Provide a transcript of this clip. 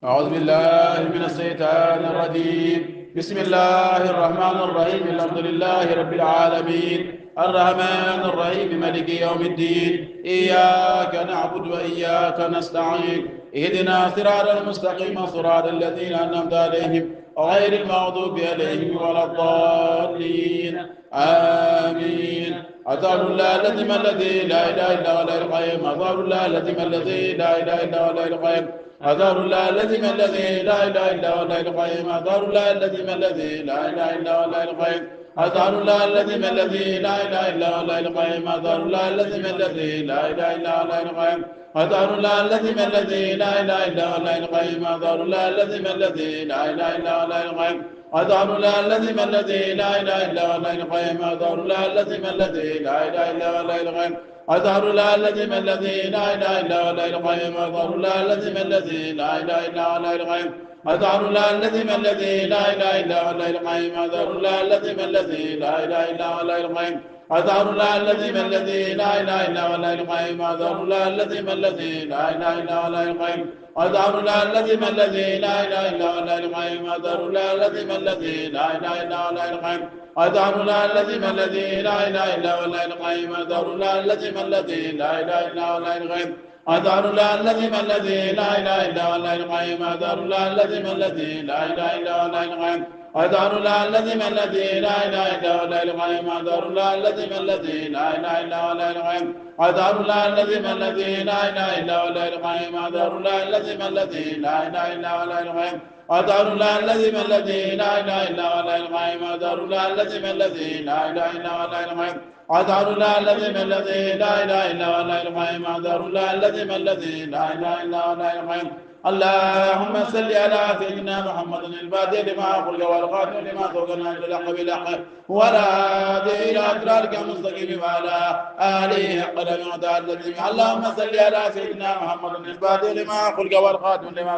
أعوذ بالله من الشيطان الرجيم. بسم الله الرحمن الرحيم. الحمد لله رب العالمين الرحمن الرحيم مالك يوم الدين. إياك نعبد وإياك نستعين. اهدنا صراط المستقيم صراط الذين أنعمت عليهم غير المغضوب عليهم ولا الضالين. آمين. أسأل الله الذي لا إله إلا هو الحي القيوم. أسأل الله الذي لا إله إلا هو الحي القيوم. أسأل الله الذي لا إله إلا هو الحي القيوم. أسأل الله الذي لا إله إلا هو الحي القيوم. أسأل الله الذي لا إله إلا هو الحي القيوم. أسأل الله الذي لا إله إلا هو الحي القيوم. أسأل الله الذي لا إله إلا هو الحي القيوم. أسأل الله الذي لا إله إلا هو الحي القيوم. أسأل الله الذي لا إله إلا هو الحي القيوم. أسأل الله الذي لا إله إلا هو الحي القيوم. أسأل الله الذي لا إله إلا هو الحي القيوم. أسأل الله الذي لا إله إلا هو الحي القيوم. أسأل الله الذي لا إله إلا هو الحي القيوم. أسأل الله الذي لا إله إلا هو الحي القيوم. أسأل الله الذي لا إله إلا هو الحي القيوم. أسأل الله الذي لا إله إلا هو الحي القيوم. أسأل الله الذي لا إله إلا هو الحي القيوم. أسأل الله الذي لا إله إلا هو الحي القيوم. أسأل الله الذي لا إله إلا هو الحي القيوم. أسأل الله الذي لا إله إلا هو الحي القيوم. أسأل الله الذي لا إله إلا هو الحي القيوم. أسأل الله الذي لا إله إلا هو الحي القيوم. أسأل الله الذي لا إله إلا هو الحي القيوم. أسأل الله الذي لا إله إلا هو الحي القيوم. أسأل الله الذي لا إله إلا هو الحي القيوم. أسأل الله الذي لا إله إلا هو الحي القيوم. أسأل الله الذي لا إله إلا هو الحي القيوم. أسأل الله الذي لا إله إلا هو الحي القيوم. أسأل الله الذي لا إله إلا هو الحي القيوم. أسأل الله الذي لا إله إلا هو الحي القيوم. اللهم صل على سيدنا محمد الفاتح لما أغلق والخاتم لما سبق ناصر الحق بالحق والهادي إلى صراطك المستقيم وعلى آله حق قدره ومقداره. اللهم صل على سيدنا محمد الفاتح لما أغلق والخاتم لما